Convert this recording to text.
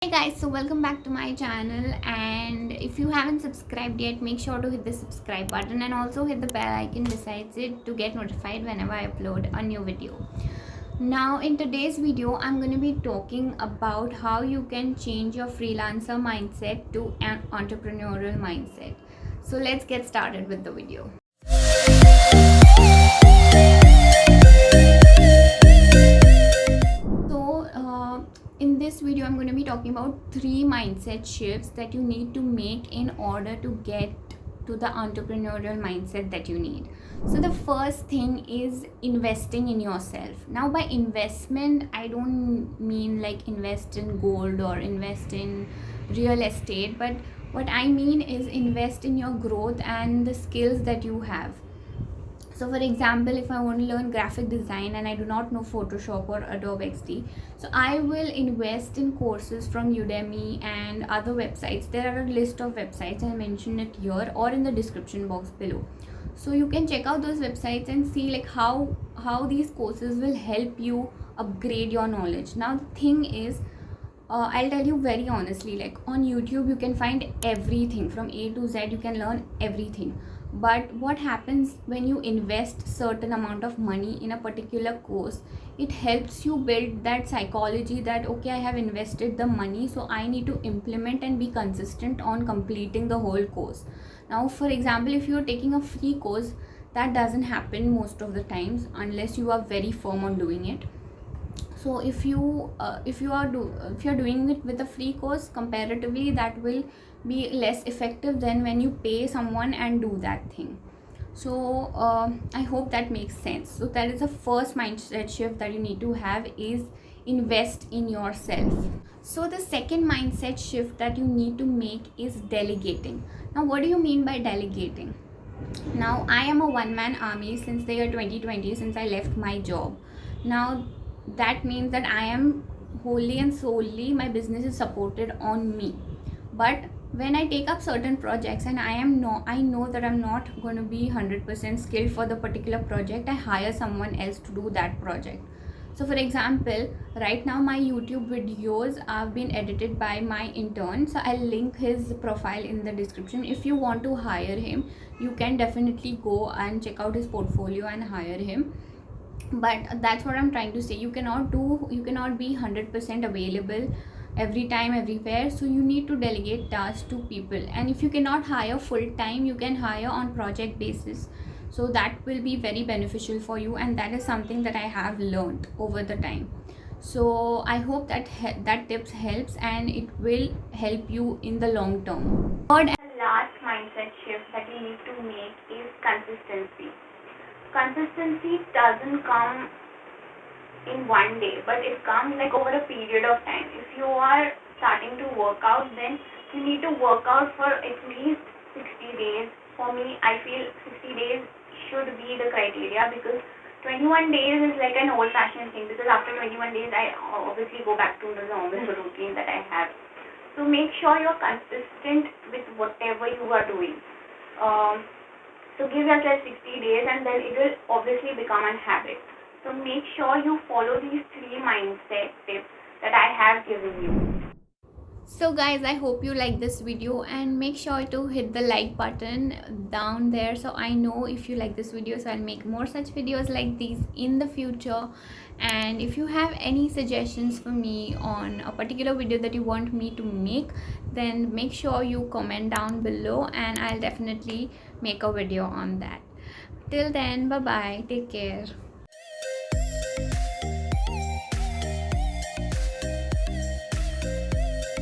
Hey guys, so welcome back to my channel, and if you haven't subscribed yet, make sure to hit the subscribe button and also hit the bell icon besides it to get notified whenever I upload a new video. Now in today's video I'm going to be talking about how you can change your freelancer mindset to an entrepreneurial mindset. So let's get started with the video. In this video I'm going to be talking about 3 mindset shifts that you need to make in order to get to the entrepreneurial mindset that you need. So the first thing is investing in yourself. Now by investment I don't mean like invest in gold or invest in real estate, but what I mean is invest in your growth and the skills that you have. So for example, if I want to learn graphic design and I do not know Photoshop or Adobe XD, so I will invest in courses from Udemy and other websites. There are a list of websites, I mention it here or in the description box below. So you can check out those websites and see like how these courses will help you upgrade your knowledge. Now the thing is, I'll tell you very honestly, like on YouTube you can find everything from A to Z, you can learn everything. But what happens when you invest certain amount of money in a particular course, it helps you build that psychology that okay, I have invested the money, so I need to implement and be consistent on completing the whole course. Now for example, if you're taking a free course, that doesn't happen most of the times unless you are very firm on doing it. So if you're doing it with a free course, comparatively that will be less effective than when you pay someone and do that thing. So I hope that makes sense. So that is the first mindset shift that you need to have, is invest in yourself. So the second mindset shift that you need to make is delegating. Now what do you mean by delegating? Now I am a one-man army since the year 2020, since I left my job. Now that means that I am wholly and solely, my business is supported on me. But when I take up certain projects and I know that I'm not going to be 100% skilled for the particular project, I hire someone else to do that project. So for example, right now my YouTube videos have been edited by my intern, so I'll link his profile in the description. If you want to hire him, you can definitely go and check out his portfolio and hire him. But that's what I'm trying to say, you cannot be 100% available every time everywhere, so you need to delegate tasks to people. And if you cannot hire full time, you can hire on project basis, so that will be very beneficial for you, and that is something that I have learned over the time. So I hope that that tips helps and it will help you in the long term. Third and last mindset shift that you need to make is consistency. Consistency doesn't come in one day, but it comes like over a period of time. If you are starting to work out, then you need to work out for at least 60 days. For me, I feel 60 days should be the criteria, because 21 days is like an old-fashioned thing, because after 21 days I obviously go back to the normal routine that I have. So make sure you're consistent with whatever you are doing. So give yourself 60 days and then it will obviously become a habit. So make sure you follow these 3 mindset tips that I have given you. So guys, I hope you like this video, and make sure to hit the like button down there, so I know if you like this video, so I'll make more such videos like these in the future. And if you have any suggestions for me on a particular video that you want me to make, then make sure you comment down below and I'll definitely make a video on that. Till then, bye bye, take care.